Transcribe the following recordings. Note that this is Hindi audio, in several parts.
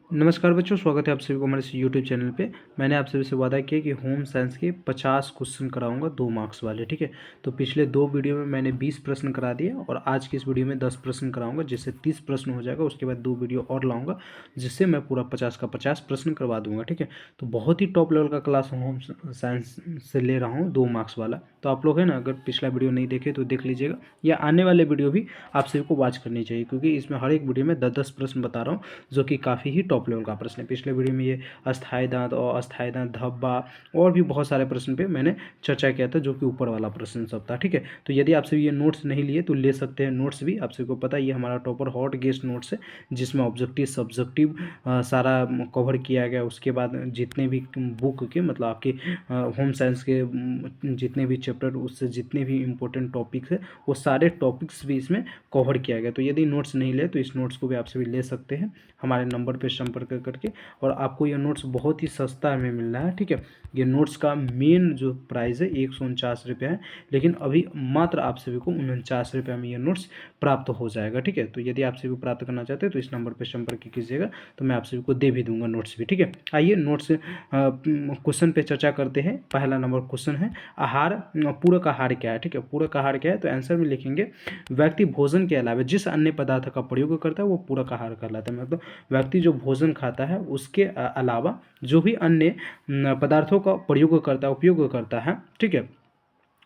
नमस्कार बच्चों, स्वागत है आप सभी को हमारे इस यूट्यूब चैनल पे। मैंने आप सभी से वादा किया कि होम साइंस के 50 क्वेश्चन कराऊंगा 2 मार्क्स वाले, ठीक है। तो पिछले 2 वीडियो में मैंने 20 प्रश्न करा दिए और आज की इस वीडियो में 10 प्रश्न कराऊंगा, जिससे 30 प्रश्न हो जाएगा। उसके बाद 2 वीडियो और लाऊंगा, जिससे मैं पूरा 50 का 50 प्रश्न करवा दूंगा, ठीक है। तो बहुत ही टॉप लेवल का क्लास होम साइंस से ले रहा हूँ, 2 मार्क्स वाला। तो आप लोग है ना, अगर पिछला वीडियो नहीं देखे तो देख लीजिएगा, या आने वाले वीडियो भी आप सभी को वॉच करनी चाहिए, क्योंकि इसमें हर एक वीडियो में 10-10 प्रश्न बता रहा हूँ, जो कि काफ़ी ही टॉप लेवल का प्रश्न है। पिछले वीडियो में ये अस्थायी दांत और अस्थायी दांत, धब्बा और भी बहुत सारे प्रश्न पे मैंने चर्चा किया था, जो कि ऊपर वाला प्रश्न सब था, ठीक है। तो यदि आप सभी ये नोट्स नहीं लिए तो ले सकते हैं नोट्स भी। आप सभी को पता है ये हमारा टॉपर हॉट गेस्ट नोट्स है, जिसमें ऑब्जेक्टिव सब्जेक्टिव सारा कवर किया गया। उसके बाद जितने भी बुक के मतलब आपके होम साइंस के जितने भी चैप्टर, उससे जितने भी इंपॉर्टेंट टॉपिक्स है, वो सारे टॉपिक्स भी इसमें कवर किया गया। तो यदि नोट्स नहीं ले तो इस नोट्स को भी आप सभी ले सकते हैं हमारे नंबर पर संपर्क करके, और आपको ये नोट्स बहुत ही सस्ता में मिल रहा है, ठीक है। ये नोट्स का मेन जो प्राइस है 149 रुपये है, लेकिन अभी मात्र आप सभी को 49 रुपये में ये नोट्स प्राप्त हो जाएगा, ठीक है। तो यदि आप सभी को प्राप्त करना चाहते हैं तो इस नंबर पर संपर्क कीजिएगा, तो मैं आप सभी को दे भी दूंगा नोट्स भी, ठीक है। आइए नोट्स क्वेश्चन पे चर्चा करते हैं। पहला नंबर क्वेश्चन है, आहार, पूरक आहार क्या है, ठीक है। पूरक आहार क्या है, तो आंसर में लिखेंगे व्यक्ति भोजन के अलावा जिस अन्य पदार्थ का प्रयोग करता है वो पूरक आहार कहलाता है। मतलब व्यक्ति जो भोजन खाता है उसके अलावा जो भी अन्य पदार्थों का प्रयोग करता है, उपयोग करता है, ठीक है,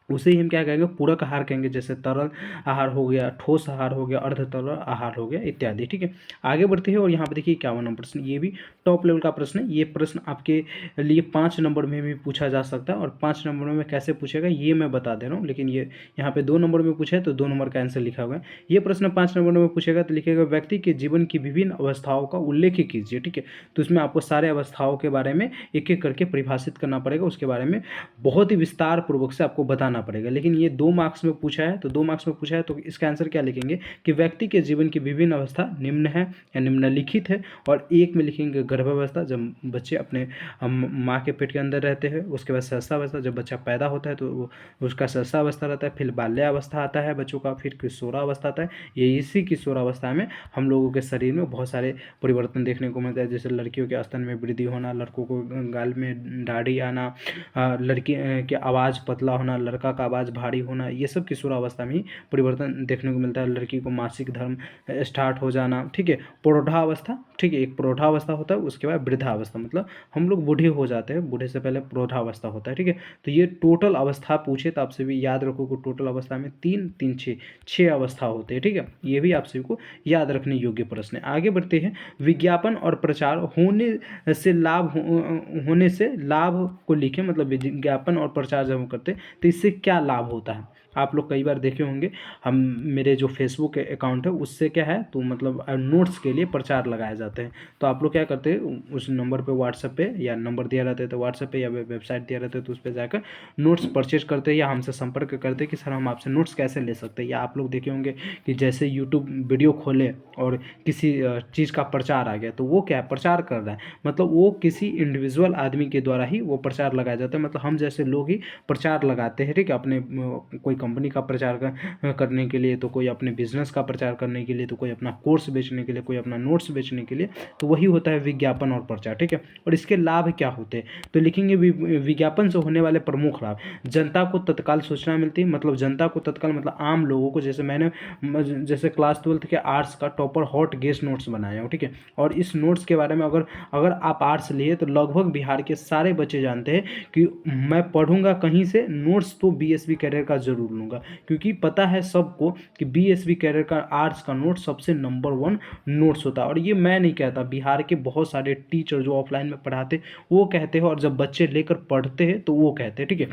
उसे ही हम क्या कहेंगे, पूरक आहार कहेंगे। जैसे तरल आहार हो गया, ठोस आहार हो गया, अर्ध तरल आहार हो गया इत्यादि, ठीक है। आगे बढ़ते हैं और यहाँ पे देखिए 51 नंबर प्रश्न, ये भी टॉप लेवल का प्रश्न है। ये प्रश्न आपके लिए 5 नंबर में भी पूछा जा सकता है, और 5 नंबर में कैसे पूछेगा ये मैं बता दे रहा हूँ, लेकिन ये यहाँ पे 2 नंबर में पूछा है तो 2 नंबर का आंसर लिखा हुआ है। ये प्रश्न 5 नंबर में पूछेगा तो लिखेगा व्यक्ति के जीवन की विभिन्न अवस्थाओं का उल्लेख कीजिए, ठीक है। तो इसमें आपको सारे अवस्थाओं के बारे में एक एक करके परिभाषित करना पड़ेगा, उसके बारे में बहुत ही विस्तार पूर्वक से आपको बताना पड़ेगा। लेकिन ये 2 मार्क्स में पूछा है, तो 2 मार्क्स में पूछा है तो इसका आंसर क्या लिखेंगे कि व्यक्ति के जीवन की विभिन्न अवस्था निम्न है या निम्नलिखित है, और एक में लिखेंगे गर्भावस्था, जब बच्चे अपने माँ के पेट के अंदर रहते हैं। उसके बाद सहसावस्था, जब बच्चा पैदा होता है तो उसका सहसावस्था रहता है। फिर बाल्यावस्था आता है बच्चों का, फिर किशोरावस्था आता है। ये इसी किशोरावस्था में हम लोगों के शरीर में बहुत सारे परिवर्तन देखने को मिलता है, जैसे लड़कियों के स्तन में वृद्धि होना, लड़कों को गाल में दाढ़ी आना, लड़की की आवाज़ पतला होना, लड़का का आवाज़ भारी होना, ये सब किशोरावस्था में ही परिवर्तन देखने को मिलता है। लड़की को मासिक धर्म स्टार्ट हो जाना, ठीक है। प्रौढ़ावस्था, ठीक है, एक प्रौढ़ावस्था होता है, उसके बाद वृद्धावस्था, मतलब हम लोग बूढ़े हो जाते हैं, बूढ़े से पहले प्रौढ़ावस्था होता है, ठीक है। तो ये टोटल अवस्था पूछे तो आप सभी याद रखो कि टोटल अवस्था में 3 3 6 अवस्था होते हैं, ठीक है। ये भी आप सभी को याद रखने योग्य प्रश्न है। आगे बढ़ते हैं, विज्ञापन और प्रचार होने से लाभ को लिखें। मतलब विज्ञापन और प्रचार जब हम करते हैं तो इससे क्या लाभ होता है। आप लोग कई बार देखे होंगे, हम मेरे जो फेसबुक अकाउंट है उससे क्या है, तो मतलब नोट्स के लिए प्रचार लगाए जाते हैं। तो आप लोग क्या करते हैं, उस नंबर पे व्हाट्सएप पे, या नंबर दिया रहता है तो व्हाट्सएप पे, या वेबसाइट दिया रहता है तो उस पर जाकर नोट्स परचेज करते हैं, या हमसे संपर्क करते हैं कि सर हम आपसे नोट्स कैसे ले सकते हैं। या आप लोग देखे होंगे कि जैसे यूट्यूब वीडियो खोले और किसी चीज़ का प्रचार आ गया, तो वो क्या प्रचार कर रहा है, मतलब वो किसी इंडिविजुअल आदमी के द्वारा ही वो प्रचार लगाया जाता है। मतलब हम जैसे लोग ही प्रचार लगाते हैं, ठीक है, अपने कोई कंपनी का प्रचार करने के लिए, तो कोई अपने बिजनेस का प्रचार करने के लिए, तो कोई अपना कोर्स बेचने के लिए, कोई अपना नोट्स बेचने के लिए। तो वही होता है विज्ञापन और प्रचार, ठीक है। और इसके लाभ क्या होते हैं, तो लिखेंगे विज्ञापन से होने वाले प्रमुख लाभ, जनता को तत्काल सूचना मिलती है। मतलब जनता को तत्काल मतलब आम लोगों को, जैसे मैंने जैसे क्लास 12 के आर्ट्स का टॉपर हॉट गेस्ट नोट्स बनाया हूँ, ठीक है। और इस नोट्स के बारे में अगर आप आर्ट्स लिए तो लगभग बिहार के सारे बच्चे जानते हैं कि मैं पढ़ूंगा कहीं से नोट्स तो बीएसवी कैरियर का जरूर लूँगा, क्योंकि पता है सबको कि बीएसवी कैरियर का आर्ट्स का नोट सबसे नंबर 1 नोट्स होता है। और ये मैं नहीं कहता, बिहार के बहुत सारे टीचर जो ऑफलाइन में पढ़ाते वो कहते हैं, और जब बच्चे लेकर पढ़ते हैं तो वो कहते हैं, ठीक है।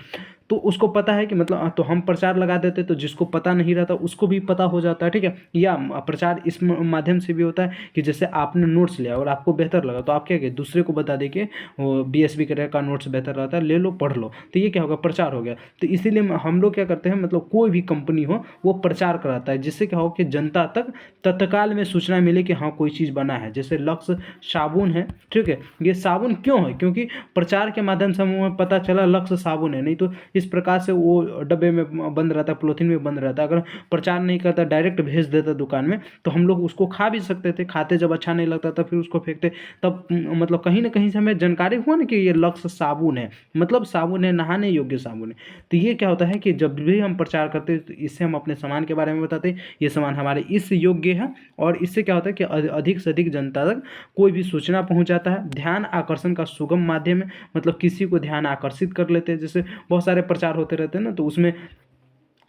तो उसको पता है कि मतलब, तो हम प्रचार लगा देते तो जिसको पता नहीं रहता उसको भी पता हो जाता है, ठीक है। या प्रचार इस माध्यम से भी होता है कि जैसे आपने नोट्स लिया और आपको बेहतर लगा तो आप क्या करें, दूसरे को बता दें कि बीएसवी कैरियर का नोट्स बेहतर रहता है, ले लो पढ़ लो। तो ये क्या होगा, प्रचार हो गया। तो इसीलिए हम लोग क्या करते हैं, मतलब कोई भी कंपनी हो वो प्रचार कराता है, जिससे क्या हो कि जनता तक तत्काल में सूचना मिले कि हाँ कोई चीज़ बना है। जैसे लक्स साबुन है, ठीक है, ये साबुन क्यों है, क्योंकि प्रचार के माध्यम से हमें पता चला लक्स साबुन है, नहीं तो इस प्रकार से वो डब्बे में बंद रहता है, पॉलीथीन में बंद रहता है। अगर प्रचार नहीं करता, डायरेक्ट भेज देता दुकान में, तो हम लोग उसको खा भी सकते थे। खाते जब अच्छा नहीं लगता तब फिर उसको फेंकते। तब मतलब कहीं ना कहीं से हमें जानकारी हुआ ना कि ये लक्स साबुन है, मतलब साबुन है, नहाने योग्य साबुन है। तो ये क्या होता है कि जब भी हम प्रचार करते हैं तो इससे हम अपने सामान के बारे में बताते हैं, ये सामान हमारे इस योग्य है, और इससे क्या होता है कि अधिक से अधिक जनता तक कोई भी सूचना पहुंच जाता है। ध्यान आकर्षण का सुगम माध्यम है, मतलब किसी को ध्यान आकर्षित कर लेते हैं। जैसे बहुत सारे प्रचार होते रहते हैं ना, तो उसमें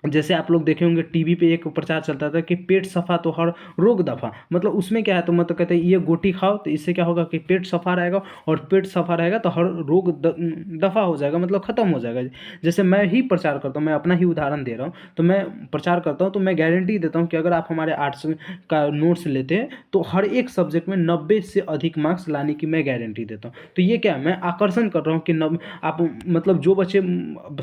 जैसे आप लोग देखे होंगे टीवी पे एक प्रचार चलता था कि पेट सफा तो हर रोग दफा। मतलब उसमें क्या है, तो मतलब कहते हैं ये गोटी खाओ तो इससे क्या होगा कि पेट सफा रहेगा, और पेट सफा रहेगा तो हर रोग दफा हो जाएगा, मतलब खत्म हो जाएगा। जैसे मैं ही प्रचार करता हूँ, मैं अपना ही उदाहरण दे रहा हूँ, तो मैं प्रचार करता हूँ तो मैं गारंटी देता हूँ कि अगर आप हमारे आर्ट्स का नोट्स लेते हैं तो हर एक सब्जेक्ट में 90 से अधिक मार्क्स लाने की मैं गारंटी देता हूँ। तो ये क्या, मैं आकर्षण कर रहा हूँ कि आप मतलब जो बच्चे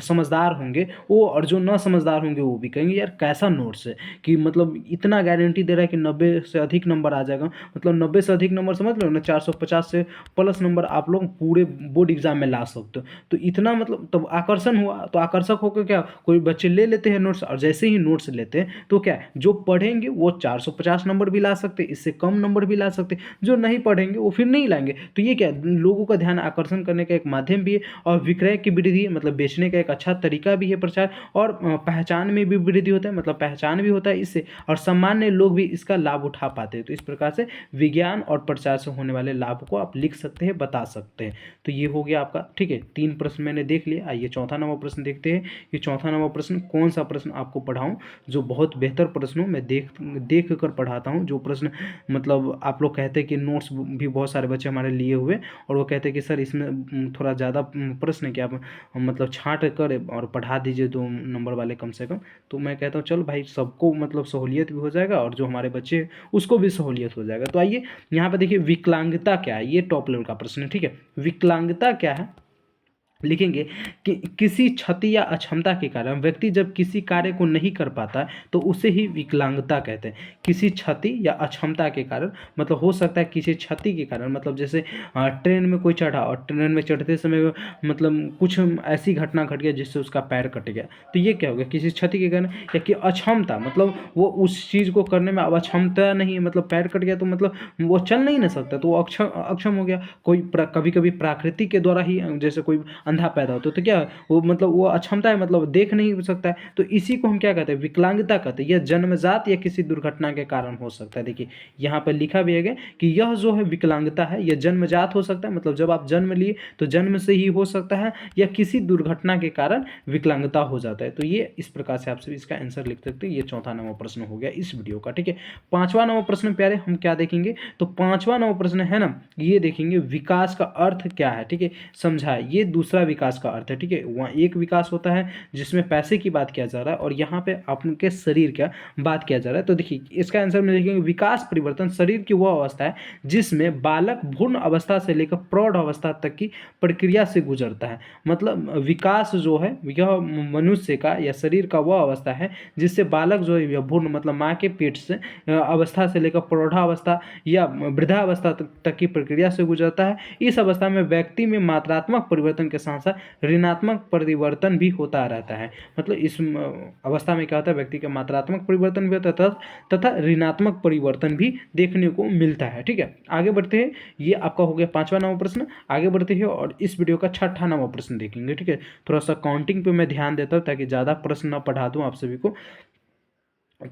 समझदार होंगे वो, और जो न समझदार होंगे वो भी कहेंगे यार कैसा नोट्स है, कि मतलब इतना गारंटी दे रहा है कि 90 से अधिक नंबर आ जाएगा। मतलब 90 से अधिक नंबर समझ लो ना, 450 से प्लस नंबर आप लोग पूरे बोर्ड एग्जाम में ला सकते हो। तो इतना मतलब तब आकर्षण हुआ, तो आकर्षक होकर क्या, कोई बच्चे ले लेते हैं नोट्स, और जैसे ही नोट्स लेते हैं तो क्या जो पढ़ेंगे वो 450 नंबर भी ला सकते, इससे कम नंबर भी ला सकते, जो नहीं पढ़ेंगे वो फिर नहीं लाएंगे। तो ये क्या, लोगों का ध्यान आकर्षण करने का एक माध्यम भी है, और विक्रय की वृद्धि मतलब बेचने का एक अच्छा तरीका भी है प्रचार, और पहचान में भी वृद्धि होता है, मतलब पहचान भी होता है इससे, और सामान्य लोग भी इसका लाभ उठा पाते हैं। तो इस प्रकार से विज्ञान और प्रचार से होने वाले लाभ को आप लिख सकते हैं, बता सकते हैं। तो ये हो गया आपका, ठीक है। 3 प्रश्न मैंने देख लिया। आइए चौथा नंबर प्रश्न देखते हैं कि चौथा नंबर प्रश्न कौन सा प्रश्न आपको पढ़ाऊं जो बहुत बेहतर प्रश्न हो। मैं देख कर पढ़ाता हूं, जो प्रश्न मतलब आप लोग कहते हैं कि नोट्स भी बहुत सारे बच्चे हमारे लिए हुए, और वो कहते हैं कि सर इसमें थोड़ा ज़्यादा प्रश्न क्या आप मतलब छांट कर और पढ़ा दीजिए 2 नंबर वाले कम से कम। तो मैं कहता हूँ चलो भाई, सबको मतलब सहूलियत भी हो जाएगा, और जो हमारे बच्चे हैं उसको भी सहूलियत हो जाएगा। तो आइए यहाँ पर देखिए, विकलांगता क्या है, ये टॉप लेवल का प्रश्न है, ठीक है। विकलांगता क्या है, लिखेंगे कि किसी क्षति या अक्षमता के कारण व्यक्ति जब किसी कार्य को नहीं कर पाता है तो उसे ही विकलांगता कहते हैं। किसी क्षति या अक्षमता के कारण, मतलब हो सकता है किसी क्षति के कारण, मतलब जैसे ट्रेन में कोई चढ़ा और ट्रेन में चढ़ते समय मतलब कुछ ऐसी घटना घट गया जिससे उसका पैर कट गया, तो ये क्या हो गया, किसी क्षति के कारण। या कि अक्षमता, मतलब वो उस चीज़ को करने में अब अक्षमता नहीं है, मतलब पैर कट गया तो मतलब वो चल नहीं ना सकता, तो वो अक्षम हो गया। कोई कभी कभी प्राकृति के द्वारा ही, जैसे कोई अंधा पैदा होता है तो क्या वो मतलब वो अक्षमता है, मतलब देख नहीं सकता है, तो इसी को हम क्या कहते हैं, विकलांगता कहते हैं। यह जन्मजात या किसी दुर्घटना के कारण हो सकता है। देखिए यहाँ पर लिखा भी है कि यह जो है विकलांगता है, यह जन्मजात हो सकता है, मतलब जब आप जन्म लिए तो जन्म से ही हो सकता है, या किसी दुर्घटना के कारण विकलांगता हो जाता है। तो ये इस प्रकार से आपसे इसका आंसर लिख सकते हैं। ये चौथा नंबर प्रश्न हो गया इस वीडियो का, ठीक है। पांचवा नंबर प्रश्न प्यारे हम क्या देखेंगे, तो पांचवा नंबर प्रश्न है ना, ये देखेंगे विकास का अर्थ क्या है, ठीक है। समझाए, ये दूसरा विकास का अर्थ है, ठीक है। वहाँ एक विकास होता है जिसमें पैसे की बात किया जा रहा है, और यहाँ पे आपके शरीर का बात किया जा रहा है। तो देखिए इसका आंसर में देखेंगे विकास परिवर्तन शरीर की वह अवस्था है जिसमें बालक भ्रूण अवस्था से लेकर प्रौढ़ अवस्था तक की प्रक्रिया से गुजरता है। मतलब विकास जो है यह मनुष्य का या शरीर का वह अवस्था है जिससे बालक जो है भ्रूण मतलब माँ के पेट से अवस्था से लेकर प्रौढ़ावस्था या वृद्धावस्था तक की प्रक्रिया से गुजरता है। इस अवस्था में व्यक्ति में मात्रात्मक परिवर्तन के साथ साथ ऋणात्मक परिवर्तन भी होता रहता है। मतलब इस अवस्था में क्या होता है, व्यक्ति का मात्रात्मक परिवर्तन भी होता है तथा ऋणात्मक परिवर्तन भी देखने को मिलता है, ठीक है। आगे बढ़ते हैं, ये आपका हो गया पांचवा नंबर प्रश्न। आगे बढ़ते हैं और इस वीडियो का छठा नंबर प्रश्न देखेंगे, ठीक है। थोड़ा सा काउंटिंग पे मैं ध्यान देता हूँ ताकि ज़्यादा प्रश्न न पढ़ा दूँ आप सभी को।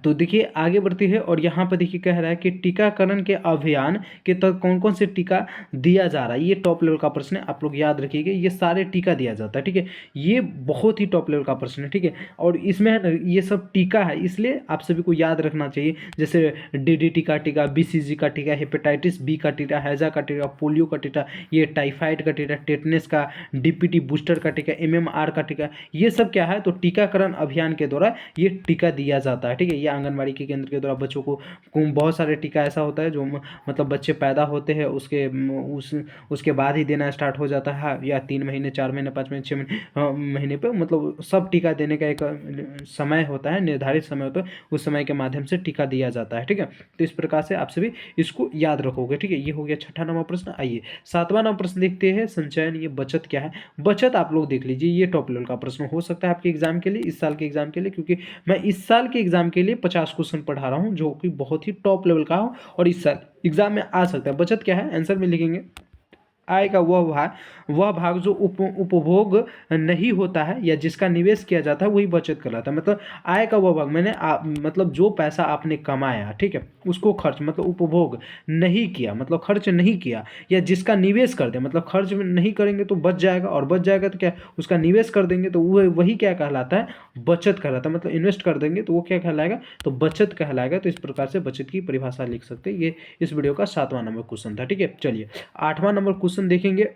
तो देखिए आगे बढ़ती है, और यहाँ पर देखिए कह रहा है कि टीकाकरण के अभियान के तहत कौन कौन से टीका दिया जा रहा है। ये टॉप लेवल का प्रश्न है, आप लोग याद रखिएगा, ये सारे टीका दिया जाता है, ठीक है। ये बहुत ही टॉप लेवल का प्रश्न है, ठीक है। और इसमें है ना ये सब टीका है, इसलिए आप सभी को याद रखना चाहिए। जैसे DDT का टीका, BCG का टीका, हेपेटाइटिस B का टीका, हैजा का टीका, पोलियो का टीका, ये टाइफाइड का टीका, टेटनेस का, DPT बूस्टर का टीका, MMR का टीका, ये सब क्या है, तो टीकाकरण अभियान के द्वारा ये टीका दिया जाता है, ठीक है। है। ये आंगनबाड़ी के केंद्र के द्वारा बच्चों को बहुत सारे टीका ऐसा होता है जो मतलब बच्चे पैदा होते हैं उसके बाद ही देना स्टार्ट हो जाता है, या 3 महीने, 4 महीने, 5 महीने, 6 महीने पे मतलब सब टीका देने का एक समय होता है, निर्धारित समय होता है, उस समय के माध्यम से टीका दिया जाता है। ठीक है, तो इस प्रकार से आप सभी इसको याद रखोगे। ठीक है, ये हो गया छठा नंबर प्रश्न। आइए 7वां नंबर प्रश्न देखते हैं, संचयन। ये बचत क्या है? बचत आप लोग देख लीजिए, ये टॉप लेवल का प्रश्न हो सकता है आपके एग्जाम के लिए, इस साल के एग्जाम के लिए, क्योंकि मैं इस साल के एग्जाम के लिए 50 क्वेश्चन पढ़ा रहा हूँ जो कि बहुत ही टॉप लेवल का हो और इस साल एग्जाम में आ सकता है। बचत क्या है? आंसर में लिखेंगे आय का वह भाग जो उपभोग नहीं होता है या जिसका निवेश किया जाता है वही बचत कहलाता है। मतलब आय का वह भाग मतलब जो पैसा आपने कमाया, ठीक है, उसको खर्च मतलब उपभोग नहीं किया, मतलब खर्च नहीं किया, या जिसका निवेश कर दे, मतलब खर्च नहीं करेंगे तो बच जाएगा, और बच जाएगा तो क्या, उसका निवेश कर देंगे तो वही क्या कहलाता है? बचत कहलाता है। मतलब इन्वेस्ट कर देंगे तो वो क्या कहलाएगा? तो बचत कहलाएगा। तो इस प्रकार से बचत की परिभाषा लिख सकते हैं। ये इस वीडियो का 7वां नंबर क्वेश्चन था। ठीक है, चलिए 8वां नंबर क्वेश्चन देखेंगे।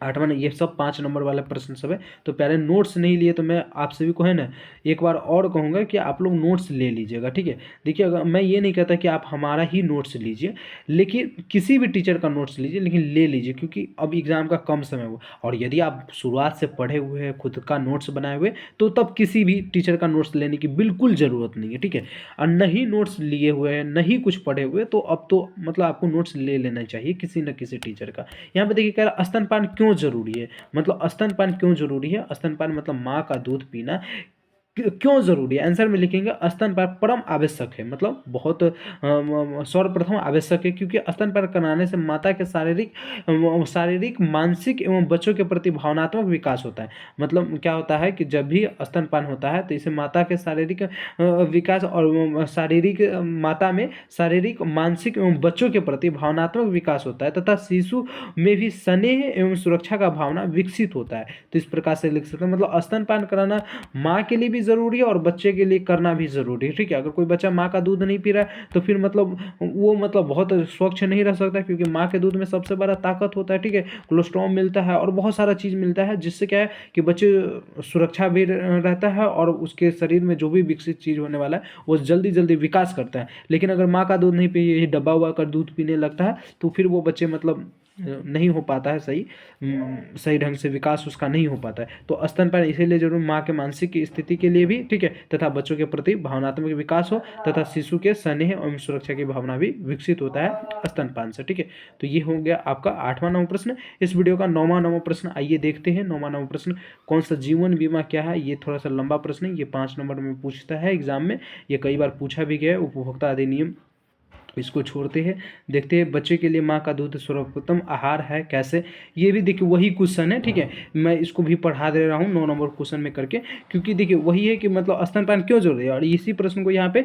8वां, ये सब 5 नंबर वाला प्रश्न सब है। तो प्यारे नोट्स नहीं लिए तो मैं आप सभी को है ना एक बार और कहूँगा कि आप लोग नोट्स ले लीजिएगा। ठीक है, देखिए अगर मैं ये नहीं कहता कि आप हमारा ही नोट्स लीजिए, लेकिन किसी भी टीचर का नोट्स लीजिए, लेकिन ले लीजिए, क्योंकि अब एग्ज़ाम का कम समय हुआ। और यदि आप शुरुआत से पढ़े हुए हैं, खुद का नोट्स बनाए हुए, तो तब किसी भी टीचर का नोट्स लेने की बिल्कुल ज़रूरत नहीं है। ठीक है, और नहीं नोट्स लिए हुए हैं, नहीं कुछ पढ़े हुए, तो अब तो मतलब आपको नोट्स ले लेना चाहिए किसी न किसी टीचर का। यहाँ पे देखिए कह रहा स्तनपान क्यों जरूरी है। मतलब स्तनपान क्यों जरूरी है? स्तनपान मतलब माँ का दूध पीना क्यों जरूरी है? आंसर में लिखेंगे स्तनपान परम आवश्यक है, मतलब बहुत सर्वप्रथम आवश्यक है, क्योंकि स्तनपान कराने से माता के शारीरिक मानसिक एवं बच्चों के प्रति भावनात्मक विकास होता है। मतलब क्या होता है कि जब भी स्तनपान होता है तो इसे माता के शारीरिक विकास और शारीरिक माता में शारीरिक, मानसिक एवं बच्चों के प्रति भावनात्मक विकास होता है, तथा शिशु में भी स्नेह एवं सुरक्षा का भावना विकसित होता है। तो इस प्रकार से लिख सकते हैं, मतलब स्तनपान कराना माँ के लिए भी जरूरी है और बच्चे के लिए करना भी जरूरी है। ठीक है, अगर कोई बच्चा माँ का दूध नहीं पी रहा है तो फिर मतलब वो मतलब बहुत स्वच्छ नहीं रह सकता, क्योंकि माँ के दूध में सबसे बड़ा ताकत होता है। ठीक है, कोलेस्ट्रॉल मिलता है और बहुत सारा चीज़ मिलता है, जिससे क्या है कि बच्चे सुरक्षा भी रहता है और उसके शरीर में जो भी विकसित चीज़ होने वाला है वो जल्दी जल्दी विकास करता है। लेकिन अगर माँ का दूध नहीं पी, यही डब्बा हुआ कर दूध पीने लगता है, तो फिर वो बच्चे मतलब नहीं हो पाता है सही ढंग से विकास उसका नहीं हो पाता है। तो स्तनपान इसीलिए जरूर माँ के मानसिक स्थिति के लिए भी, ठीक है, तथा बच्चों के प्रति भावनात्मक विकास हो, तथा शिशु के स्नेह एवं सुरक्षा की भावना भी विकसित होता है स्तनपान से। ठीक है, तो ये हो गया आपका 8वां नंबर प्रश्न। इस वीडियो का 9वां नंबर प्रश्न आइए देखते हैं। 9वां नंबर प्रश्न, कौन सा जीवन बीमा क्या है? ये थोड़ा सा लंबा प्रश्न है, ये 5 नंबर में पूछता है एग्जाम में, ये कई बार पूछा भी गया है। उपभोक्ता अधिनियम, इसको छोड़ते हैं, देखते हैं बच्चे के लिए माँ का दूध सर्वोत्तम आहार है कैसे। ये भी देखिए वही क्वेश्चन है। ठीक है, मैं इसको भी पढ़ा दे रहा हूँ 9 नंबर क्वेश्चन में करके, क्योंकि देखिए वही है कि मतलब स्तनपान क्यों जरूरी है, और इसी प्रश्न को यहाँ पे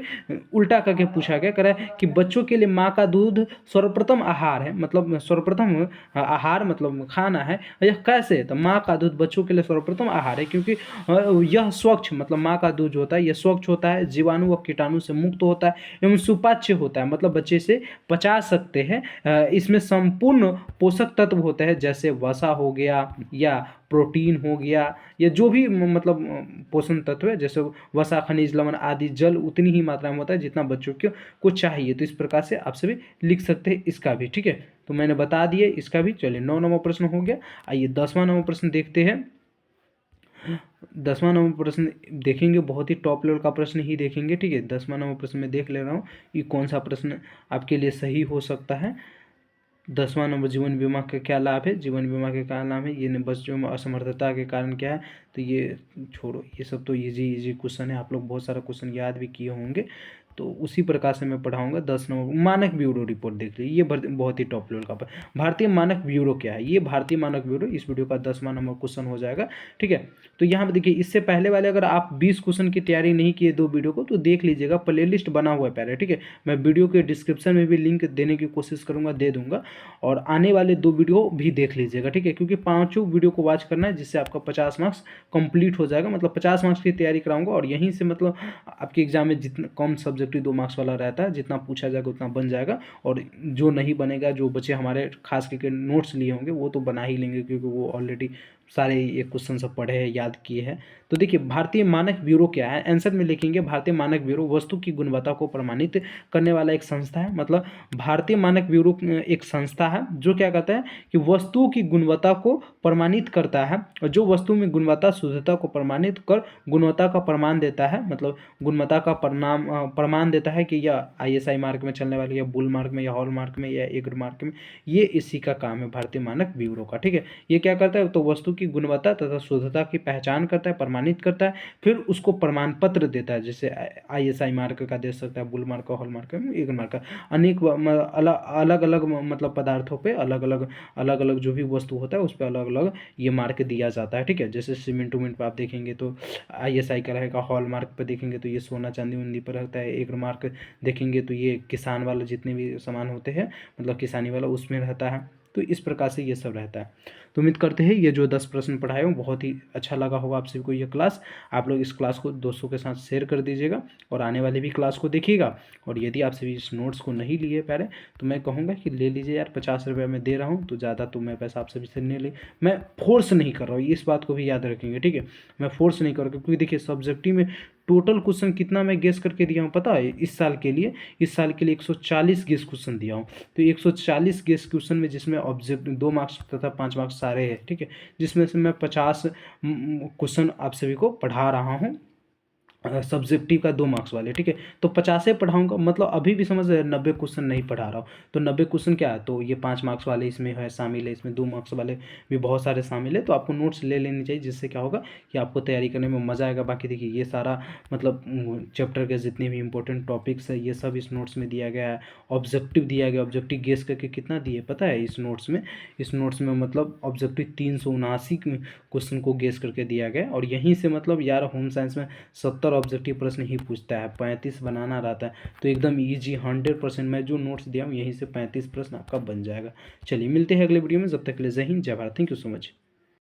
उल्टा करके पूछा गया, कह रहा है कि बच्चों के लिए माँ का दूध सर्वप्रथम आहार है, मतलब सर्वप्रथम आहार मतलब खाना है। यह कैसे? तो माँ का दूध बच्चों के लिए सर्वप्रथम आहार है, क्योंकि यह स्वच्छ, मतलब माँ का दूध जो होता है यह स्वच्छ होता है, जीवाणु व कीटाणु से मुक्त होता है एवं सुपाच्य होता है, मतलब बच्चे से पचा सकते हैं। इसमें संपूर्ण पोषक तत्व होते हैं, जैसे वसा हो गया या प्रोटीन हो गया, या जो भी मतलब पोषण तत्व है, जैसे वसा, खनिज, लवण आदि, जल उतनी ही मात्रा में होता है जितना बच्चों को चाहिए। तो इस प्रकार से आप सभी लिख सकते हैं इसका भी। ठीक है, तो मैंने बता दिया इसका भी। चलिए 9 नंबर प्रश्न हो गया। आइए 10वां नंबर प्रश्न देखते हैं। 10वां नंबर प्रश्न देखेंगे, बहुत ही टॉप लेवल का प्रश्न ही देखेंगे। ठीक है, 10वां नंबर प्रश्न में देख ले रहा हूँ कि कौन सा प्रश्न आपके लिए सही हो सकता है। 10वां नंबर, जीवन बीमा का क्या लाभ है? जीवन बीमा के क्या लाभ है? ये बच्चों में असमर्थता के कारण क्या है? तो ये छोड़ो, ये सब तो इजी क्वेश्चन है, आप लोग बहुत सारा क्वेश्चन याद भी किए होंगे, तो उसी प्रकार से मैं पढ़ाऊंगा। 10 नंबर मानक ब्यूरो रिपोर्ट देख लीजिए, ये बहुत ही टॉप लेवल का। भारतीय मानक ब्यूरो क्या है? ये भारतीय मानक ब्यूरो इस वीडियो का 10वां नंबर क्वेश्चन हो जाएगा। ठीक है, तो यहाँ पे देखिए, इससे पहले वाले अगर आप 20 क्वेश्चन की तैयारी नहीं किए 2 वीडियो को, तो देख लीजिएगा, प्ले लिस्ट बना हुआ है पहले। ठीक है, मैं वीडियो के डिस्क्रिप्शन में भी लिंक देने की कोशिश करूँगा, दे दूंगा, और आने वाले 2 वीडियो भी देख लीजिएगा। ठीक है, क्योंकि 5 वीडियो को वॉच करना है, जिससे आपका 50 मार्क्स कंप्लीट हो जाएगा, मतलब 50 मार्क्स की तैयारी कराऊंगा, और यहीं से मतलब आपके एग्जाम में जितना कम सब्जेक्टिव 2 मार्क्स वाला रहता है, जितना पूछा जाएगा उतना बन जाएगा, और जो नहीं बनेगा, जो बच्चे हमारे खास करके नोट्स लिए होंगे वो तो बना ही लेंगे, क्योंकि वो ऑलरेडी सारे ये क्वेश्चन सब पढ़े हैं, याद किए हैं। तो देखिए भारतीय मानक ब्यूरो क्या है, आंसर में लिखेंगे भारतीय मानक ब्यूरो वस्तु की गुणवत्ता को प्रमाणित करने वाला एक संस्था है। मतलब भारतीय मानक ब्यूरो एक संस्था है जो क्या कहता है कि वस्तुओं की गुणवत्ता को प्रमाणित करता है, और जो वस्तु में गुणवत्ता शुद्धता को प्रमाणित कर गुणवत्ता का प्रमाण देता है, मतलब गुणवत्ता का प्रमाण देता है कि यह ISI मार्क में चलने वाली, या बुल मार्क में, या हॉल मार्क में, या एग्र मार्क में, ये इसी का काम है भारतीय मानक ब्यूरो का। ठीक है, ये क्या करता है, तो वस्तु की गुणवत्ता तथा शुद्धता की पहचान करता है, प्रमाणित करता है, फिर उसको प्रमाण पत्र देता है, जैसे ISI मार्क का दे सकता है, बुल मार्क का, हॉल मार्क का, एग्र मार्क का, अनेक अलग अलग मतलब पदार्थों पे अलग अलग जो भी वस्तु होता है उस पर अलग अलग ये मार्क दिया जाता है। ठीक है, जैसे सीमेंट उमेंट पर आप देखेंगे तो ISI का रहेगा, हॉल मार्क पर देखेंगे तो ये सोना चांदी उंदी पर रहता है, एग्र मार्क देखेंगे तो ये किसान वाला जितने भी सामान होते हैं मतलब किसानी वाला उसमें रहता है। तो इस प्रकार से ये सब रहता है। तो उम्मीद करते हैं ये जो 10 प्रश्न पढ़ाए हूँ बहुत ही अच्छा लगा होगा आप सभी को ये क्लास। आप लोग इस क्लास को दोस्तों के साथ शेयर कर दीजिएगा और आने वाली भी क्लास को देखिएगा। और यदि आप सभी इस नोट्स को नहीं लिए पहले तो मैं कहूँगा कि ले लीजिए यार, 50 रुपये मैं दे रहा हूँ तो ज़्यादा तो मैं पैसा आप सभी से नहीं ले, मैं फोर्स नहीं कर रहा हूँ, इस बात को भी याद रखेंगे। ठीक है, मैं फोर्स नहीं कर रहा क्योंकि देखिए सब्जेक्टिव में टोटल क्वेश्चन कितना मैं गेस करके दिया हूँ पता है, इस साल के लिए 140 गेस क्वेश्चन दिया हूँ। तो 140 गेस क्वेश्चन में जिसमें ऑब्जेक्ट 2 मार्क्स तथा 5 मार्क्स सारे हैं। ठीक है, जिसमें से मैं 50 क्वेश्चन आप सभी को पढ़ा रहा हूँ सब्जेक्टिव का 2 मार्क्स वाले। ठीक है, तो 50 पढ़ाऊंगा, मतलब अभी भी समझ 90 क्वेश्चन नहीं पढ़ा रहा हूँ। तो 90 क्वेश्चन क्या है, तो ये 5 मार्क्स वाले इसमें है शामिल है, इसमें 2 मार्क्स वाले भी बहुत सारे शामिल है। तो आपको नोट्स ले लेनी चाहिए, जिससे क्या होगा कि आपको तैयारी करने में मज़ा आएगा। बाकी देखिए ये सारा मतलब चैप्टर के जितने भी इंपॉर्टेंट टॉपिक्स है ये सब इस नोट्स में दिया गया है। ऑब्जेक्टिव दिया गया, ऑब्जेक्टिव गेस करके कितना दिए पता है इस नोट्स में मतलब ऑब्जेक्टिव 379 क्वेश्चन को गेस करके दिया गया। और यहीं से मतलब यार होम साइंस में 70 ऑब्जेक्टिव प्रश्न ही पूछता है, 35 बनाना रहता है। तो एकदम ईजी 100% मैं जो नोट्स दिया हूँ यहीं से 35 प्रश्न आपका बन जाएगा। चलिए मिलते हैं अगले वीडियो में, जब तक के लिए जय हिंद जय Bharat, thank you so much.